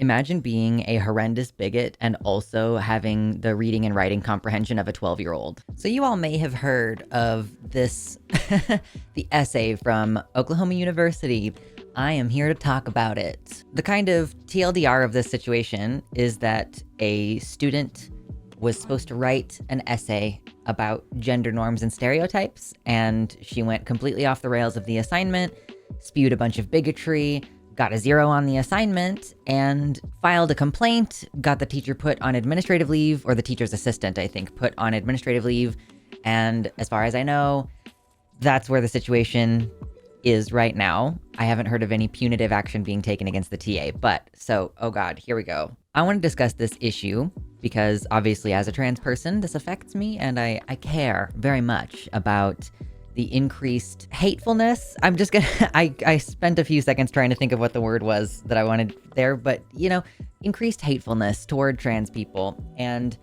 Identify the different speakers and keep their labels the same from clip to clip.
Speaker 1: Imagine being a horrendous bigot and also having the reading and writing comprehension of a 12-year-old. So you all may have heard of this, the essay from Oklahoma University. I am here to talk about it. The kind of TLDR of this situation is that a student was supposed to write an essay about gender norms and stereotypes, and she went completely off the rails of the assignment, spewed a bunch of bigotry, got a 0 on the assignment, and filed a complaint, got the teacher put on administrative leave, or the teacher's assistant, I think, put on administrative leave. And as far as I know, that's where the situation is right now. I haven't heard of any punitive action being taken against the TA, but so, oh God, here we go. I want to discuss this issue because obviously as a trans person, this affects me, and I care very much about the increased hatefulness. I'm just gonna, I spent a few seconds trying to think of what the word was that I wanted there, but increased hatefulness toward trans people. And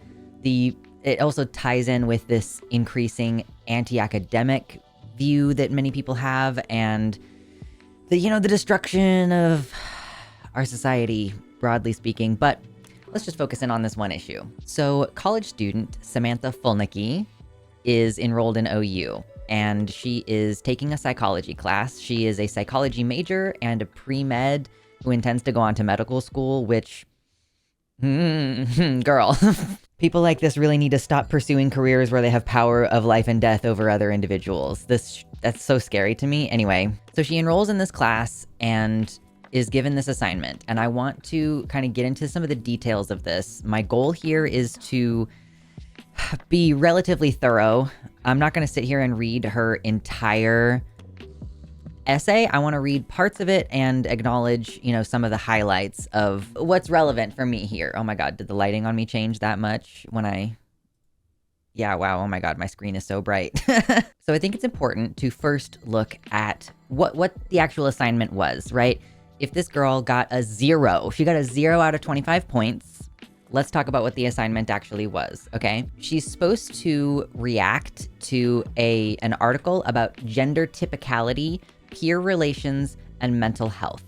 Speaker 1: it also ties in with this increasing anti-academic view that many people have, and the destruction of our society, broadly speaking. But let's just focus in on this one issue. So college student Samantha Fulnecky is enrolled in OU, and she is taking a psychology class. She is a psychology major and a pre-med who intends to go on to medical school, which, girl, people like this really need to stop pursuing careers where they have power of life and death over other individuals. That's so scary to me. Anyway, so she enrolls in this class and is given this assignment, and I want to kind of get into some of the details of this. My goal here is to be relatively thorough. I'm not going to sit here and read her entire essay. I want to read parts of it and acknowledge, some of the highlights of what's relevant for me here. Oh my God, did the lighting on me change that much yeah, wow, oh my God, my screen is so bright. So I think it's important to first look at what the actual assignment was, right? If this girl got a 0, she got a 0 out of 25 points. Let's talk about what the assignment actually was, okay? She's supposed to react to an article about gender typicality, peer relations, and mental health.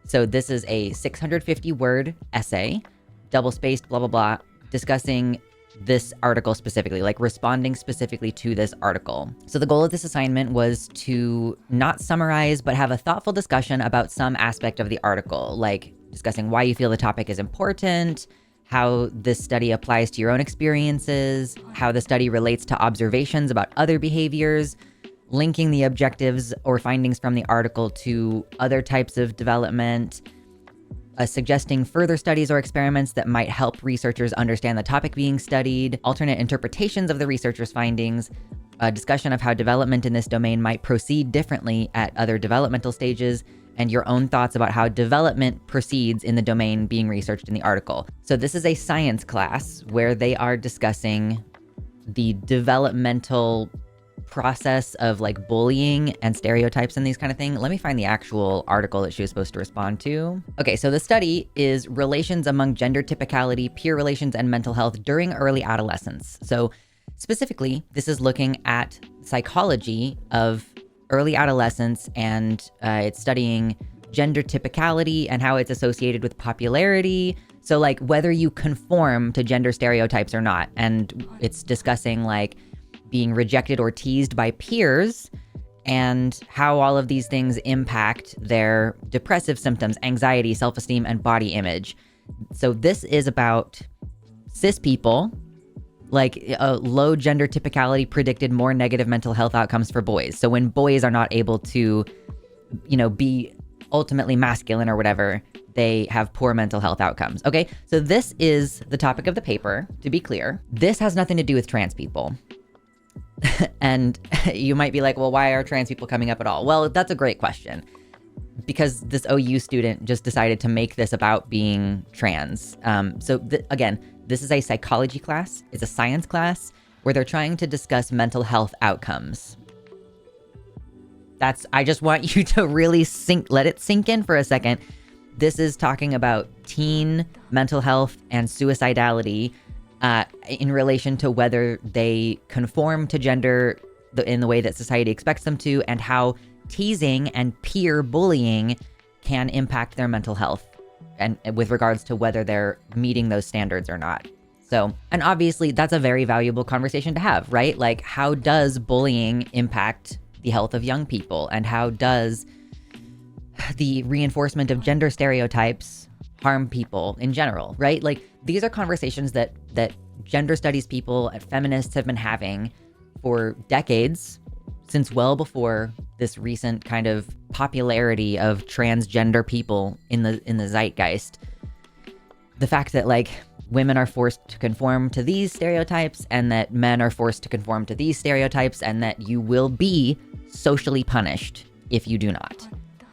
Speaker 1: So this is a 650-word essay, double-spaced, blah, blah, blah, discussing this article specifically, like responding specifically to this article. So the goal of this assignment was to not summarize, but have a thoughtful discussion about some aspect of the article, like discussing why you feel the topic is important, how this study applies to your own experiences, how the study relates to observations about other behaviors, linking the objectives or findings from the article to other types of development, suggesting further studies or experiments that might help researchers understand the topic being studied, alternate interpretations of the researcher's findings, a discussion of how development in this domain might proceed differently at other developmental stages, and your own thoughts about how development proceeds in the domain being researched in the article. So this is a science class where they are discussing the developmental process of like bullying and stereotypes and these kind of things. Let me find the actual article that she was supposed to respond to. Okay, so the study is relations among gender typicality, peer relations, and mental health during early adolescence. So specifically, this is looking at psychology of early adolescence, and it's studying gender typicality and how it's associated with popularity. So like whether you conform to gender stereotypes or not. And it's discussing like being rejected or teased by peers, and how all of these things impact their depressive symptoms, anxiety, self-esteem, and body image. So this is about cis people, like low gender typicality predicted more negative mental health outcomes for boys. So when boys are not able to, be ultimately masculine or whatever, they have poor mental health outcomes. Okay, so this is the topic of the paper, to be clear. This has nothing to do with trans people. And you might be like, well, why are trans people coming up at all? Well, that's a great question. Because this OU student just decided to make this about being trans. Again, this is a psychology class. It's a science class where they're trying to discuss mental health outcomes. I just want you to really let it sink in for a second. This is talking about teen mental health and suicidality in relation to whether they conform to gender in the way that society expects them to, and how teasing and peer bullying can impact their mental health. and with regards to whether they're meeting those standards or not. So, and obviously that's a very valuable conversation to have, right? Like, how does bullying impact the health of young people? And how does the reinforcement of gender stereotypes harm people in general, right? Like, these are conversations that gender studies people and feminists have been having for decades, since well before this recent kind of popularity of transgender people in the zeitgeist. The fact that, like, women are forced to conform to these stereotypes and that men are forced to conform to these stereotypes, and that you will be socially punished if you do not,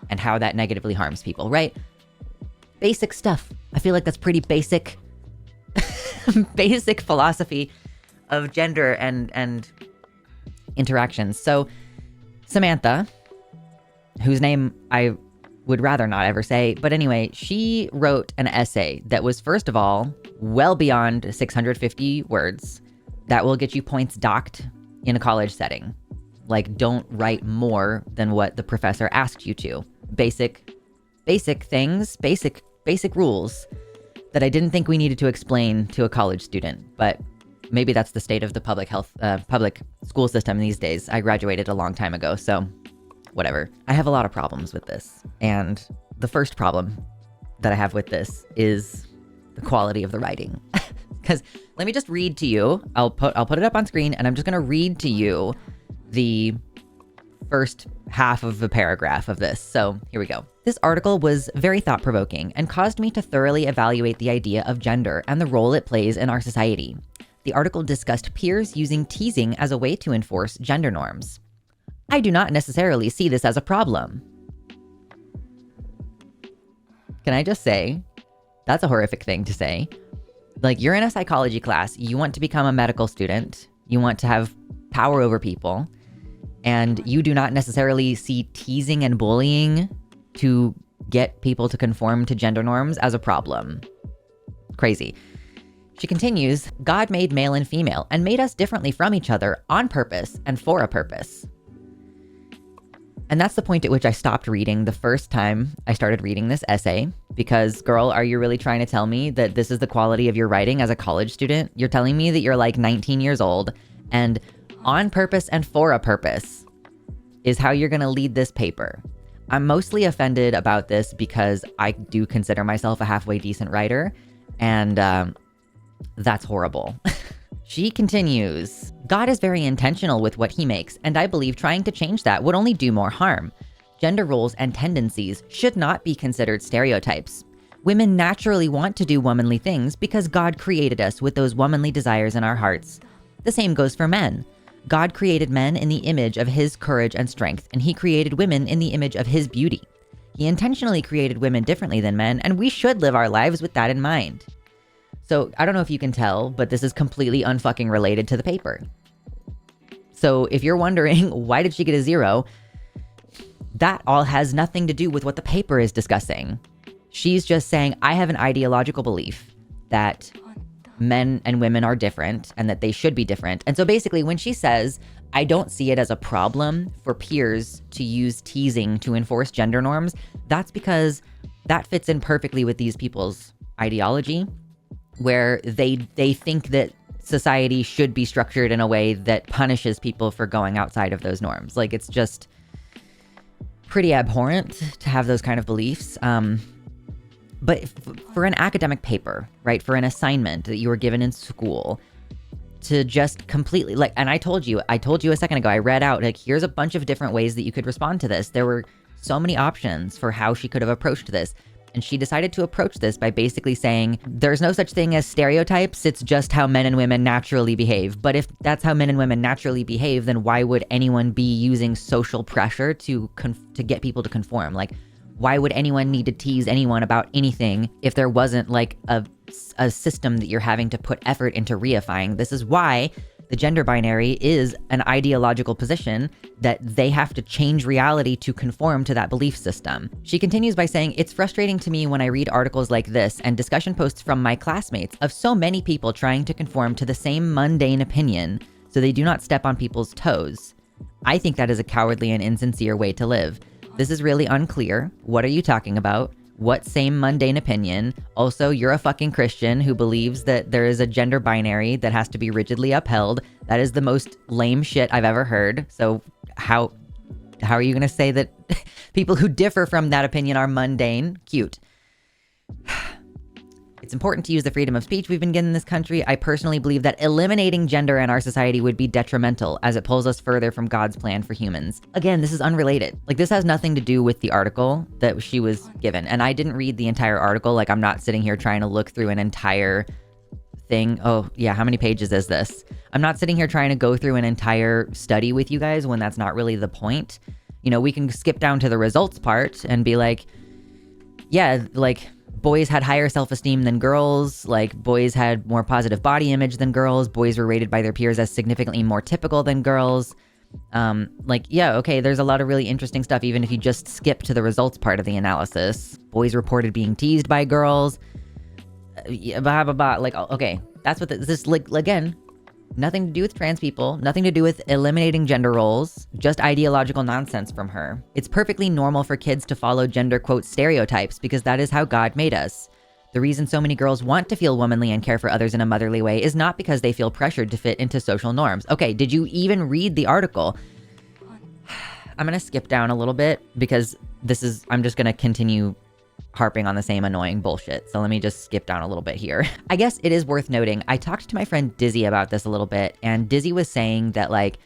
Speaker 1: and how that negatively harms people, right? Basic stuff. I feel like that's pretty basic, basic philosophy of gender and interactions. So Samantha, whose name I would rather not ever say, but anyway, she wrote an essay that was, first of all, well beyond 650 words. That will get you points docked in a college setting. Like, don't write more than what the professor asked you to. Basic things, basic rules that I didn't think we needed to explain to a college student, but maybe that's the state of the public school system these days. I graduated a long time ago, so whatever. I have a lot of problems with this. And the first problem that I have with this is the quality of the writing. Because let me just read to you. I'll put it up on screen, and I'm just going to read to you the first half of the paragraph of this. So here we go. This article was very thought-provoking and caused me to thoroughly evaluate the idea of gender and the role it plays in our society. The article discussed peers using teasing as a way to enforce gender norms. I do not necessarily see this as a problem. Can I just say, that's a horrific thing to say. Like, you're in a psychology class, you want to become a medical student, you want to have power over people, and you do not necessarily see teasing and bullying to get people to conform to gender norms as a problem. Crazy. She continues, God made male and female and made us differently from each other on purpose and for a purpose. And that's the point at which I stopped reading the first time I started reading this essay, because, girl, are you really trying to tell me that this is the quality of your writing as a college student? You're telling me that you're like 19 years old and on purpose and for a purpose is how you're going to lead this paper. I'm mostly offended about this because I do consider myself a halfway decent writer, and that's horrible. She continues, God is very intentional with what he makes, and I believe trying to change that would only do more harm. Gender roles and tendencies should not be considered stereotypes. Women naturally want to do womanly things because God created us with those womanly desires in our hearts. The same goes for men. God created men in the image of his courage and strength, and he created women in the image of his beauty. He intentionally created women differently than men, and we should live our lives with that in mind. So I don't know if you can tell, but this is completely unfucking related to the paper. So if you're wondering, why did she get a 0? That all has nothing to do with what the paper is discussing. She's just saying, I have an ideological belief that men and women are different and that they should be different. And so basically when she says, I don't see it as a problem for peers to use teasing to enforce gender norms, that's because that fits in perfectly with these people's ideology, where they think that society should be structured in a way that punishes people for going outside of those norms. Like, it's just pretty abhorrent to have those kind of beliefs. But for an academic paper, right, for an assignment that you were given in school, to just completely, like, and I told you a second ago, I read out, like, here's a bunch of different ways that you could respond to this. There were so many options for how she could have approached this. And she decided to approach this by basically saying, there's no such thing as stereotypes. It's just how men and women naturally behave. But if that's how men and women naturally behave, then why would anyone be using social pressure to get people to conform? Like, why would anyone need to tease anyone about anything if there wasn't like a system that you're having to put effort into reifying? This is why the gender binary is an ideological position that they have to change reality to conform to that belief system. She continues by saying, it's frustrating to me when I read articles like this and discussion posts from my classmates of so many people trying to conform to the same mundane opinion so they do not step on people's toes. I think that is a cowardly and insincere way to live. This is really unclear. What are you talking about? What same mundane opinion? Also, you're a fucking Christian who believes that there is a gender binary that has to be rigidly upheld. That is the most lame shit I've ever heard. So how are you going to say that people who differ from that opinion are mundane? Cute. It's important to use the freedom of speech we've been given in this country. I personally believe that eliminating gender in our society would be detrimental as it pulls us further from God's plan for humans. Again, this is unrelated. Like, this has nothing to do with the article that she was given. And I didn't read the entire article. Like, I'm not sitting here trying to look through an entire thing. Oh, yeah, how many pages is this? I'm not sitting here trying to go through an entire study with you guys when that's not really the point. You know, we can skip down to the results part and be like, yeah, like, boys had higher self-esteem than girls, like boys had more positive body image than girls, boys were rated by their peers as significantly more typical than girls. Like, yeah, okay, there's a lot of really interesting stuff, even if you just skip to the results part of the analysis. Boys reported being teased by girls, blah, blah, blah. Like, okay, that's what this, like, again, nothing to do with trans people, nothing to do with eliminating gender roles, just ideological nonsense from her. It's perfectly normal for kids to follow gender, quote, stereotypes, because that is how God made us. The reason so many girls want to feel womanly and care for others in a motherly way is not because they feel pressured to fit into social norms. Okay, did you even read the article? I'm gonna skip down a little bit because I'm just gonna continue harping on the same annoying bullshit. So let me just skip down a little bit here. I guess it is worth noting, I talked to my friend Dizzy about this a little bit, and Dizzy was saying that, like,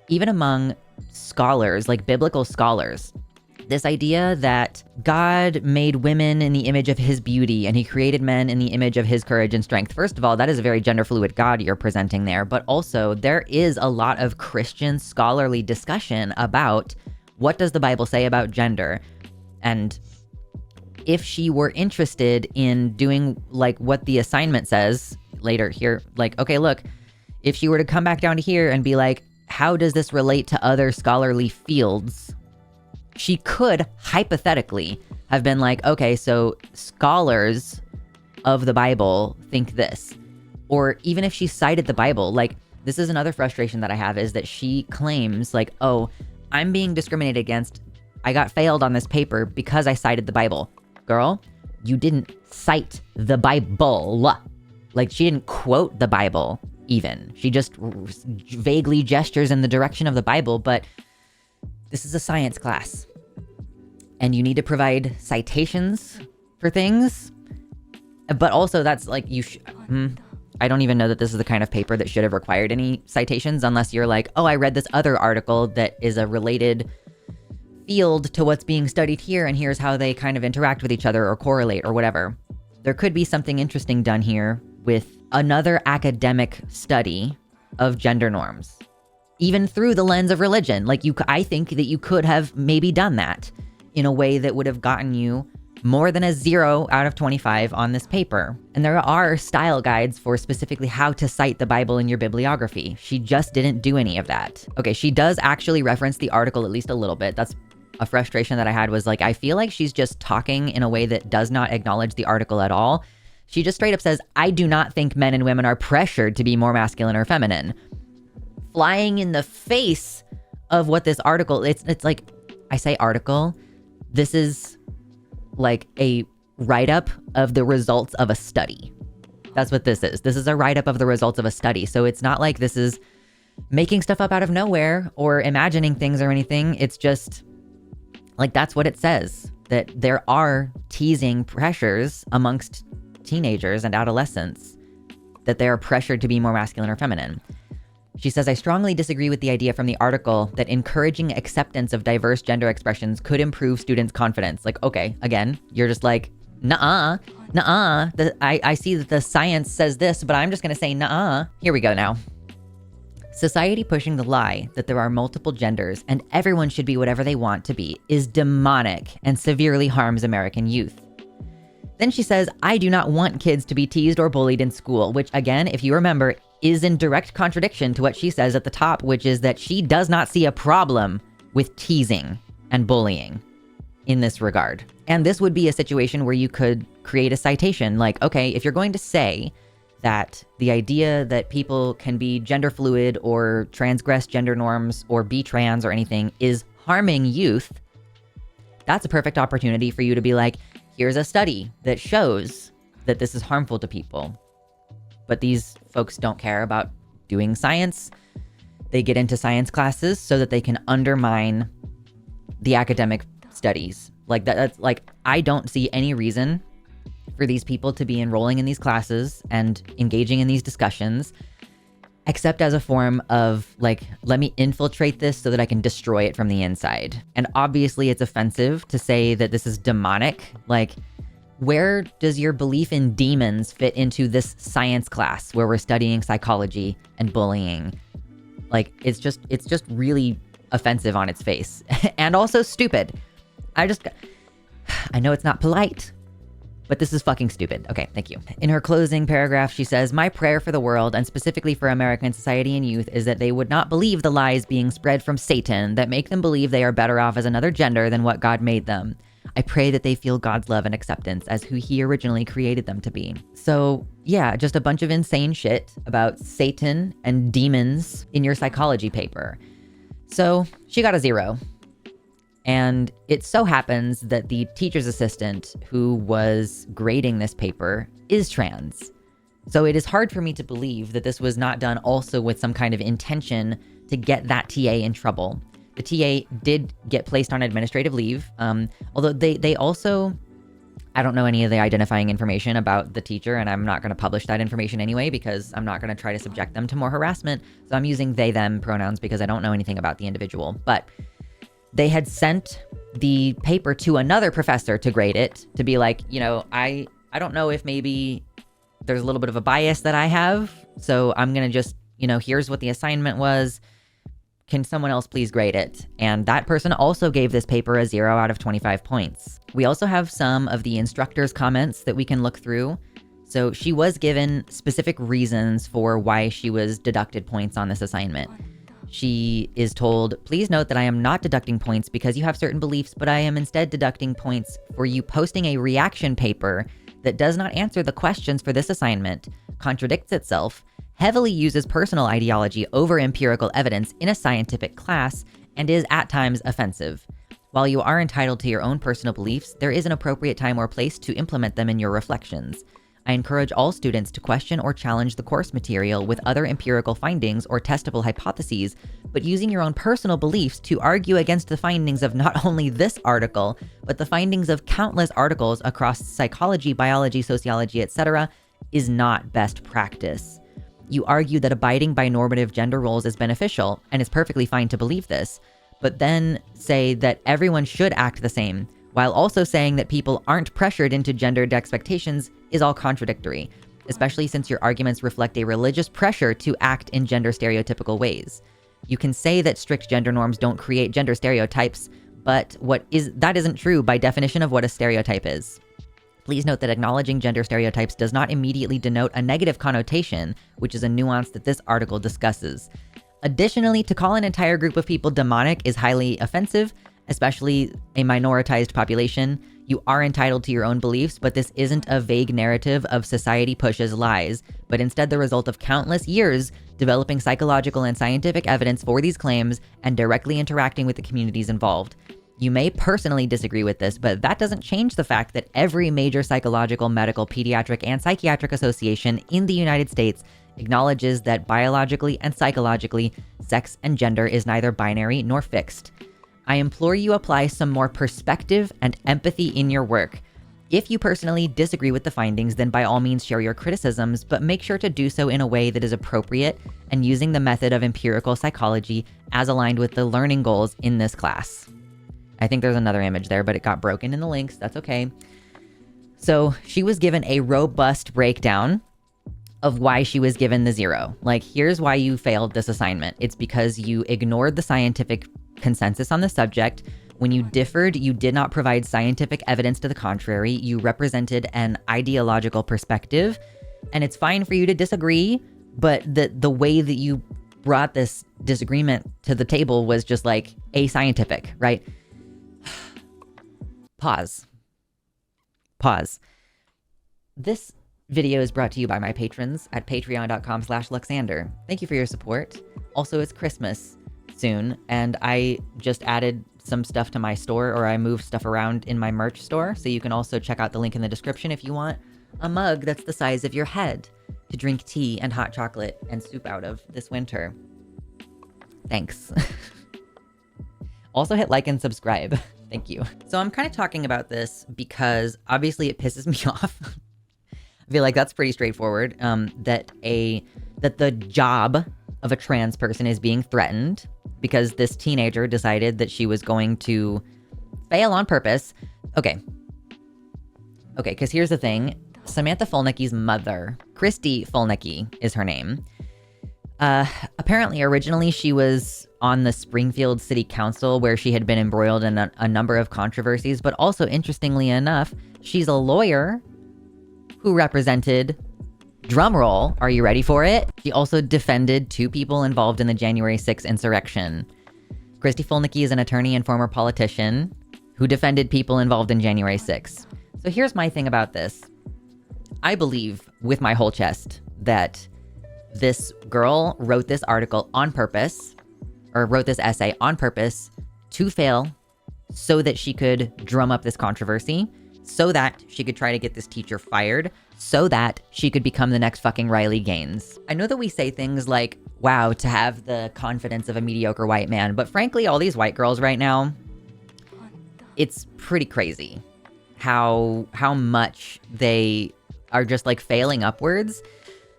Speaker 1: even among scholars, like biblical scholars, this idea that God made women in the image of his beauty and he created men in the image of his courage and strength. First of all, that is a very gender fluid God you're presenting there, but also there is a lot of Christian scholarly discussion about what does the Bible say about gender. And if she were interested in doing like what the assignment says later here, like, okay, look, if she were to come back down to here and be like, how does this relate to other scholarly fields? She could hypothetically have been like, okay, so scholars of the Bible think this. Or even if she cited the Bible, like, this is another frustration that I have, is that she claims like, oh, I'm being discriminated against. I got failed on this paper because I cited the Bible. Girl, you didn't cite the Bible. Like, she didn't quote the Bible even. She just vaguely gestures in the direction of the Bible, but this is a science class. And you need to provide citations for things. But also that's like, I don't even know that this is the kind of paper that should have required any citations unless you're like, oh, I read this other article that is a related field to what's being studied here, and here's how they kind of interact with each other or correlate or whatever. There could be something interesting done here with another academic study of gender norms, even through the lens of religion. Like, I think that you could have maybe done that in a way that would have gotten you more than a 0 out of 25 on this paper. And there are style guides for specifically how to cite the Bible in your bibliography. She just didn't do any of that. Okay, she does actually reference the article at least a little bit. That's a frustration that I had, was like, I feel like she's just talking in a way that does not acknowledge the article at all. She just straight up says, I do not think men and women are pressured to be more masculine or feminine. Flying in the face of what this article, it's like, I say article, this is like a write-up of the results of a study. That's what this is. This is a write-up of the results of a study. So it's not like this is making stuff up out of nowhere or imagining things or anything. It's just like, that's what it says, that there are teasing pressures amongst teenagers and adolescents, that they are pressured to be more masculine or feminine. She says, I strongly disagree with the idea from the article that encouraging acceptance of diverse gender expressions could improve students' confidence. Like, okay, again, you're just like, nuh-uh. I see that the science says this, but I'm just going to say nuh-uh. Here we go now. Society pushing the lie that there are multiple genders and everyone should be whatever they want to be is demonic and severely harms American youth. Then she says, I do not want kids to be teased or bullied in school, which again, if you remember, is in direct contradiction to what she says at the top, which is that she does not see a problem with teasing and bullying in this regard. And this would be a situation where you could create a citation like, okay, if you're going to say that the idea that people can be gender fluid or transgress gender norms or be trans or anything is harming youth, that's a perfect opportunity for you to be like, here's a study that shows that this is harmful to people. But these folks don't care about doing science. They get into science classes so that they can undermine the academic studies. Like that's like, I don't see any reason for these people to be enrolling in these classes and engaging in these discussions, except as a form of like, let me infiltrate this so that I can destroy it from the inside. And obviously it's offensive to say that this is demonic. Like, where does your belief in demons fit into this science class where we're studying psychology and bullying? Like, it's just really offensive on its face and also stupid. I know it's not polite, but this is fucking stupid. Okay, thank you. In her closing paragraph, she says, "My prayer for the world, and specifically for American society and youth, is that they would not believe the lies being spread from Satan that make them believe they are better off as another gender than what God made them. I pray that they feel God's love and acceptance as who he originally created them to be." So yeah, just a bunch of insane shit about Satan and demons in your psychology paper. So she got a 0. And it so happens that the teacher's assistant who was grading this paper is trans. So it is hard for me to believe that this was not done also with some kind of intention to get that TA in trouble. The TA did get placed on administrative leave, although they also, I don't know any of the identifying information about the teacher, and I'm not going to publish that information anyway because I'm not going to try to subject them to more harassment. So I'm using they, them pronouns because I don't know anything about the individual. But they had sent the paper to another professor to grade it, to be like, you know, I don't know if maybe there's a little bit of a bias that I have. So I'm going to just, you know, here's what the assignment was. Can someone else please grade it? And that person also gave this paper a 0 out of 25 points. We also have some of the instructor's comments that we can look through. So she was given specific reasons for why she was deducted points on this assignment. She is told, "Please note that I am not deducting points because you have certain beliefs, but I am instead deducting points for you posting a reaction paper that does not answer the questions for this assignment, contradicts itself, heavily uses personal ideology over empirical evidence in a scientific class, and is at times offensive. While you are entitled to your own personal beliefs, there is an appropriate time or place to implement them in your reflections. I encourage all students to question or challenge the course material with other empirical findings or testable hypotheses, but using your own personal beliefs to argue against the findings of not only this article, but the findings of countless articles across psychology, biology, sociology, etc., is not best practice. You argue that abiding by normative gender roles is beneficial, and it's perfectly fine to believe this, but then say that everyone should act the same, while also saying that people aren't pressured into gendered expectations is all contradictory, especially since your arguments reflect a religious pressure to act in gender stereotypical ways. You can say that strict gender norms don't create gender stereotypes, but that isn't true by definition of what a stereotype is. Please note that acknowledging gender stereotypes does not immediately denote a negative connotation, which is a nuance that this article discusses. Additionally, to call an entire group of people demonic is highly offensive, especially a minoritized population. You are entitled to your own beliefs, but this isn't a vague narrative of society pushes lies, but instead the result of countless years developing psychological and scientific evidence for these claims and directly interacting with the communities involved. You may personally disagree with this, but that doesn't change the fact that every major psychological, medical, pediatric, and psychiatric association in the United States acknowledges that biologically and psychologically, sex and gender is neither binary nor fixed. I implore you apply some more perspective and empathy in your work. If you personally disagree with the findings, then by all means share your criticisms, but make sure to do so in a way that is appropriate and using the method of empirical psychology as aligned with the learning goals in this class." I think there's another image there, but it got broken in the links. That's okay. So she was given a robust breakdown of why she was given the 0. Like, here's why you failed this assignment. It's because you ignored the scientific consensus on the subject. When you differed, you did not provide scientific evidence to the contrary. You represented an ideological perspective, and it's fine for you to disagree, but the way that you brought this disagreement to the table was just like ascientific, right? Pause. This video is brought to you by my patrons at patreon.com/Luxander. Thank you for your support. Also, it's Christmas soon, and I just added some stuff to my store, or I move stuff around in my merch store. So you can also check out the link in the description if you want a mug that's the size of your head to drink tea and hot chocolate and soup out of this winter. Thanks. Also hit like and subscribe. Thank you. So I'm kind of talking about this because obviously it pisses me off. I feel like that's pretty straightforward, that the job of a trans person is being threatened because this teenager decided that she was going to fail on purpose. Okay, because here's the thing. Samantha Fulnecky's mother, Christy Fulnecky is her name. Apparently, originally she was on the Springfield City Council, where she had been embroiled in a number of controversies, but also, interestingly enough, she's a lawyer who represented, drumroll, are you ready for it? She also defended 2 people involved in the January 6th insurrection. Christy Fulnecky is an attorney and former politician who defended people involved in January 6th. So here's my thing about this. I believe with my whole chest that this girl wrote this article on purpose, or wrote this essay on purpose to fail so that she could drum up this controversy, so that she could try to get this teacher fired, so that she could become the next fucking Riley Gaines. I know that we say things like, wow, to have the confidence of a mediocre white man, but frankly, all these white girls right now, it's pretty crazy how much they are just like failing upwards.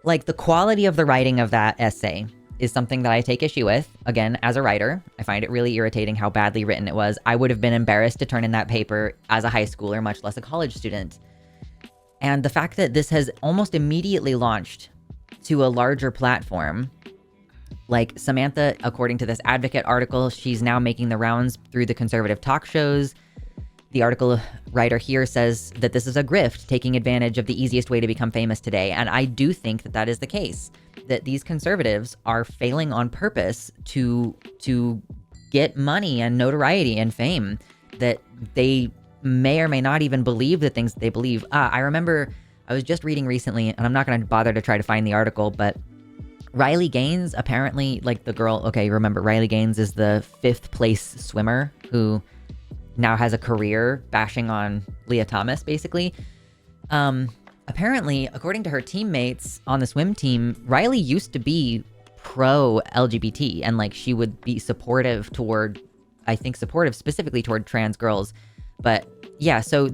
Speaker 1: Like, the quality of the writing of that essay is something that I take issue with. Again, as a writer, I find it really irritating how badly written it was. I would have been embarrassed to turn in that paper as a high schooler, much less a college student. And the fact that this has almost immediately launched to a larger platform, like Samantha, according to this Advocate article, she's now making the rounds through the conservative talk shows. The article writer here says that this is a grift, taking advantage of the easiest way to become famous today. And I do think that that is the case, that these conservatives are failing on purpose to get money and notoriety and fame, that they may or may not even believe the things that they believe. I remember I was just reading recently, and I'm not going to bother to try to find the article, but Riley Gaines, apparently, like the girl, okay, remember, Riley Gaines is the 5th place swimmer who now has a career bashing on Leah Thomas, basically. Apparently, according to her teammates on the swim team, Riley used to be pro-LGBT, and like she would be supportive specifically toward trans girls. But yeah, so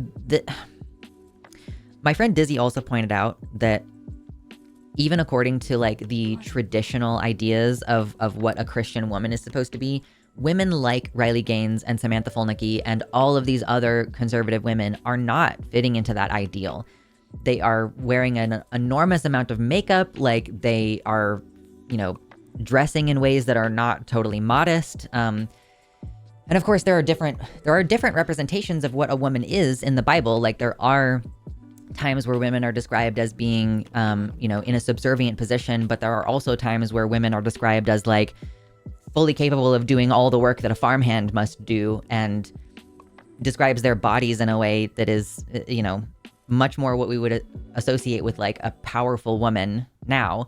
Speaker 1: my friend Dizzy also pointed out that even according to like the traditional ideas of what a Christian woman is supposed to be, women like Riley Gaines and Samantha Fulnecky and all of these other conservative women are not fitting into that ideal. They are wearing an enormous amount of makeup, like they are, dressing in ways that are not totally modest. And of course, there are different representations of what a woman is in the Bible. Like there are times where women are described as being, in a subservient position, but there are also times where women are described as like fully capable of doing all the work that a farmhand must do, and describes their bodies in a way that is, much more what we would associate with like a powerful woman now.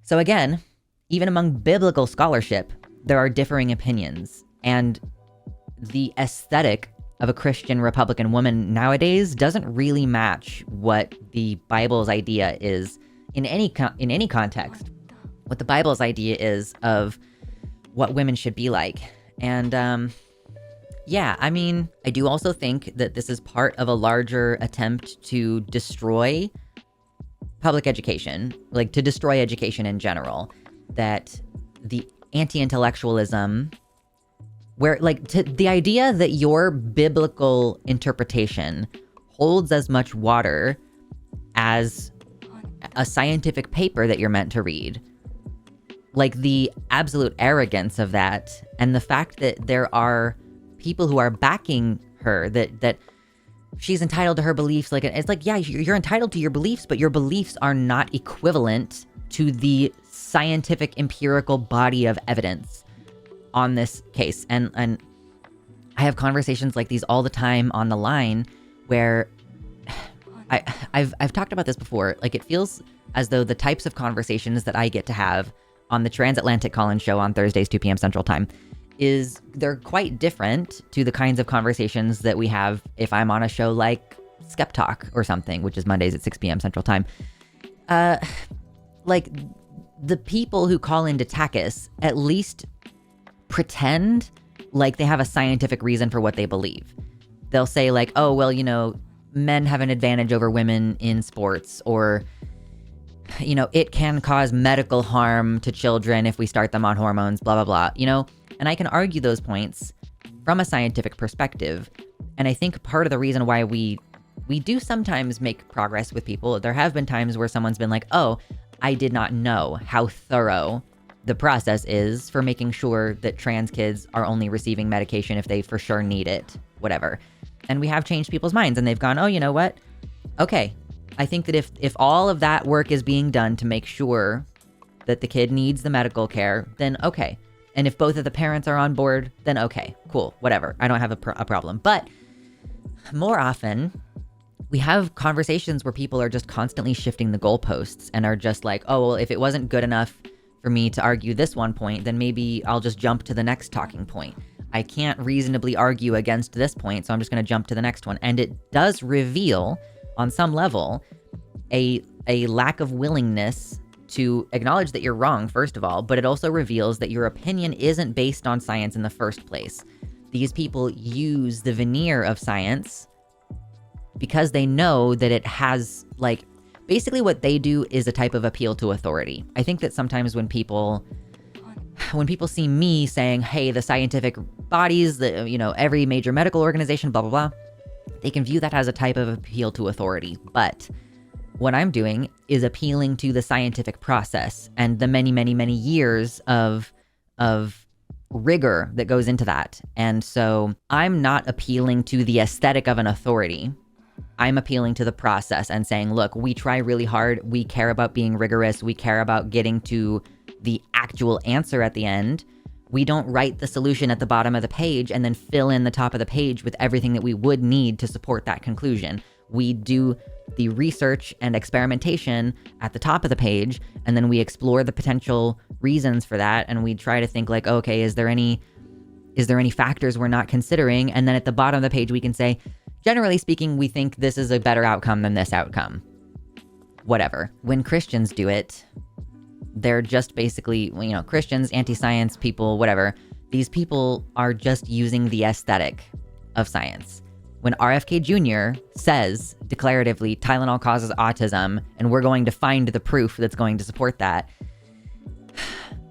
Speaker 1: So again, even among biblical scholarship, there are differing opinions, and the aesthetic of a Christian Republican woman nowadays doesn't really match what the Bible's idea is in any context. What the Bible's idea is of what women should be like. And I do also think that this is part of a larger attempt to destroy public education, like to destroy education in general, that the anti-intellectualism, where like the idea that your biblical interpretation holds as much water as a scientific paper that you're meant to read. Like the absolute arrogance of that, and the fact that there are people who are backing her, that she's entitled to her beliefs. Like, it's like, yeah, you're entitled to your beliefs, but your beliefs are not equivalent to the scientific empirical body of evidence on this case. And I have conversations like these all the time on the line where I've talked about this before. Like, it feels as though the types of conversations that I get to have on the Transatlantic Call-In Show on Thursdays, 2 p.m. Central Time, they're quite different to the kinds of conversations that we have if I'm on a show like Skep Talk or something, which is Mondays at 6 p.m. Central Time. Like, the people who call into Takis at least pretend like they have a scientific reason for what they believe. They'll say like, oh, well, you know, men have an advantage over women in sports, or, you know, it can cause medical harm to children if we start them on hormones, blah, blah, blah, you know? And I can argue those points from a scientific perspective. And I think part of the reason why we do sometimes make progress with people, there have been times where someone's been like, oh, I did not know how thorough the process is for making sure that trans kids are only receiving medication if they for sure need it, whatever. And we have changed people's minds, and they've gone, oh, you know what? Okay, I think that if all of that work is being done to make sure that the kid needs the medical care, then okay. And if both of the parents are on board, then okay, cool, whatever. I don't have a problem. But more often, we have conversations where people are just constantly shifting the goalposts and are just like, oh, well, if it wasn't good enough for me to argue this one point, then maybe I'll just jump to the next talking point. I can't reasonably argue against this point, so I'm just going to jump to the next one. And it does reveal, on some level, a lack of willingness to acknowledge that you're wrong, first of all, but it also reveals that your opinion isn't based on science in the first place. These people use the veneer of science because they know that it has, like, basically what they do is a type of appeal to authority. I think that sometimes when people see me saying, hey, the scientific bodies, every major medical organization, blah, blah, blah, they can view that as a type of appeal to authority. But what I'm doing is appealing to the scientific process and the many, many, many years of rigor that goes into that. And so I'm not appealing to the aesthetic of an authority. I'm appealing to the process and saying, look, we try really hard. We care about being rigorous. We care about getting to the actual answer at the end. We don't write the solution at the bottom of the page and then fill in the top of the page with everything that we would need to support that conclusion. We do the research and experimentation at the top of the page, and then we explore the potential reasons for that. And we try to think like, okay, is there any factors we're not considering? And then at the bottom of the page, we can say, generally speaking, we think this is a better outcome than this outcome. Whatever. When Christians do it, they're just basically, Christians, anti-science people, whatever. These people are just using the aesthetic of science. When RFK Jr. says declaratively, Tylenol causes autism, and we're going to find the proof that's going to support that,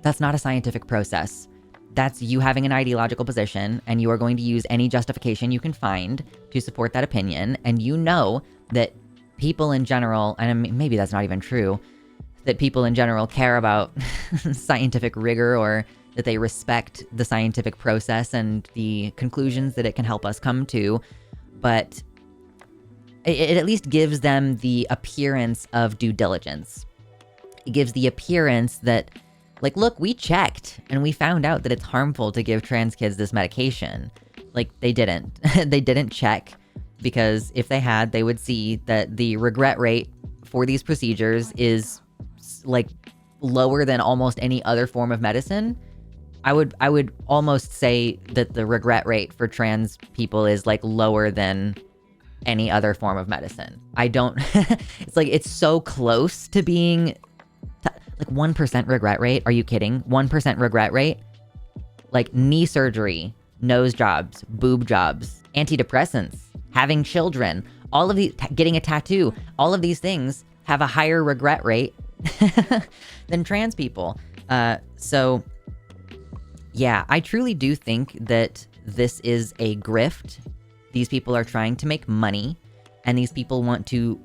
Speaker 1: that's not a scientific process. That's you having an ideological position, and you are going to use any justification you can find to support that opinion. And you know that people in general, and maybe that's not even true, that people in general care about scientific rigor, or that they respect the scientific process and the conclusions that it can help us come to. But it at least gives them the appearance of due diligence. It gives the appearance that, like, look, we checked and we found out that it's harmful to give trans kids this medication. Like, they didn't. They didn't check, because if they had, they would see that the regret rate for these procedures is like lower than almost any other form of medicine. I would almost say that the regret rate for trans people is like lower than any other form of medicine. It's like, it's so close to being like 1% regret rate. Are you kidding? 1% regret rate? Like knee surgery, nose jobs, boob jobs, antidepressants, having children, all of these, getting a tattoo, all of these things have a higher regret rate than trans people. So yeah, I truly do think that this is a grift. These people are trying to make money, and these people want to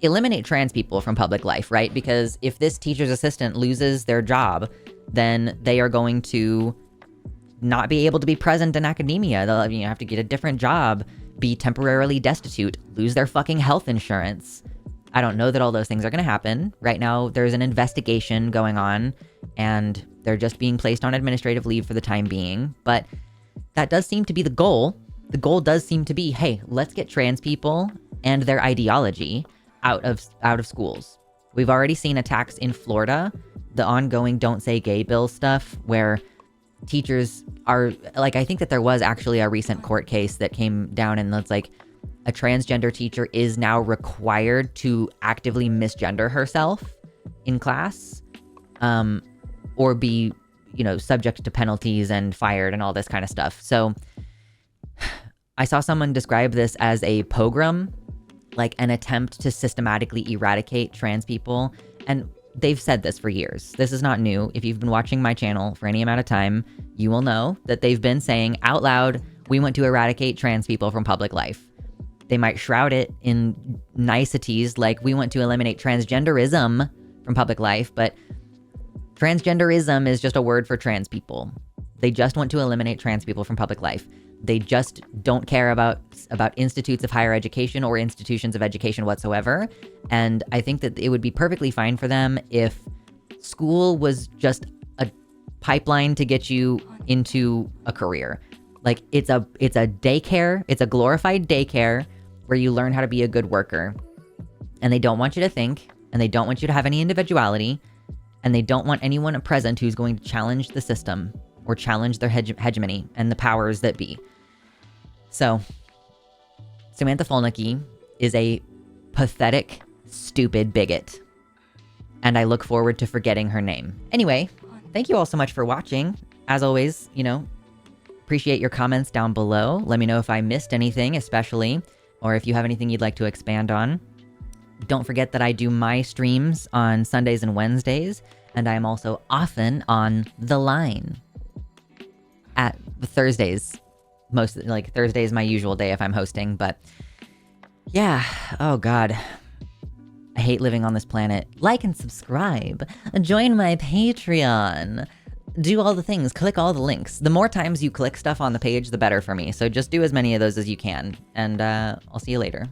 Speaker 1: eliminate trans people from public life, right? Because if this teacher's assistant loses their job, then they are going to not be able to be present in academia. They'll have to get a different job, be temporarily destitute, lose their fucking health insurance. I don't know that all those things are going to happen. Right now, there's an investigation going on, and they're just being placed on administrative leave for the time being. But that does seem to be the goal. The goal does seem to be, hey, let's get trans people and their ideology out of schools. We've already seen attacks in Florida, the ongoing Don't Say Gay bill stuff, where teachers are, like, I think that there was actually a recent court case that came down and it's like a transgender teacher is now required to actively misgender herself in class, or be, subject to penalties and fired and all this kind of stuff. So I saw someone describe this as a pogrom, like an attempt to systematically eradicate trans people. And they've said this for years. This is not new. If you've been watching my channel for any amount of time, you will know that they've been saying out loud, we want to eradicate trans people from public life. They might shroud it in niceties like we want to eliminate transgenderism from public life, but transgenderism is just a word for trans people. They just want to eliminate trans people from public life. They just don't care about institutes of higher education or institutions of education whatsoever. And I think that it would be perfectly fine for them if school was just a pipeline to get you into a career. Like it's a daycare, it's a glorified daycare where you learn how to be a good worker. And they don't want you to think, and they don't want you to have any individuality, and they don't want anyone present who's going to challenge the system or challenge their hegemony and the powers that be. So, Samantha Fulnecky is a pathetic, stupid bigot. And I look forward to forgetting her name. Anyway, thank you all so much for watching. As always, appreciate your comments down below. Let me know if I missed anything, especially, or if you have anything you'd like to expand on. Don't forget that I do my streams on Sundays and Wednesdays, and I am also often on The Line at Thursdays. Thursday is my usual day if I'm hosting, but yeah, oh God. I hate living on this planet. Like and subscribe. Join my Patreon. Do all the things. Click all the links. The more times you click stuff on the page, the better for me. So just do as many of those as you can, and I'll see you later.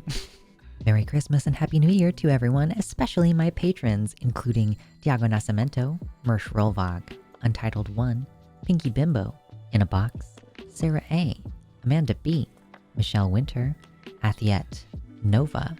Speaker 1: Merry Christmas and Happy New Year to everyone, especially my patrons, including Diago Nascimento, Mersh Rolvog, Untitled One, Pinky Bimbo, In a Box, Sarah A., Amanda B., Michelle Winter, Athiette, Nova,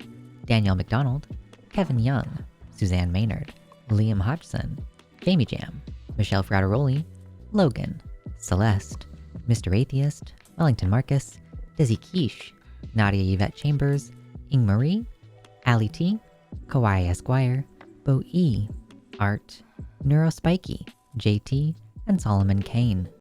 Speaker 1: Danielle McDonald, Kevin Young, Suzanne Maynard, Liam Hodgson, Jamie Jam, Michelle Frateroli, Logan, Celeste, Mr. Atheist, Wellington Marcus, Dizzy Quiche, Nadia Yvette Chambers, Ing Marie, Ali T, Kawaii Esquire, Bo E, Art, Neurospiky, JT, and Solomon Kane.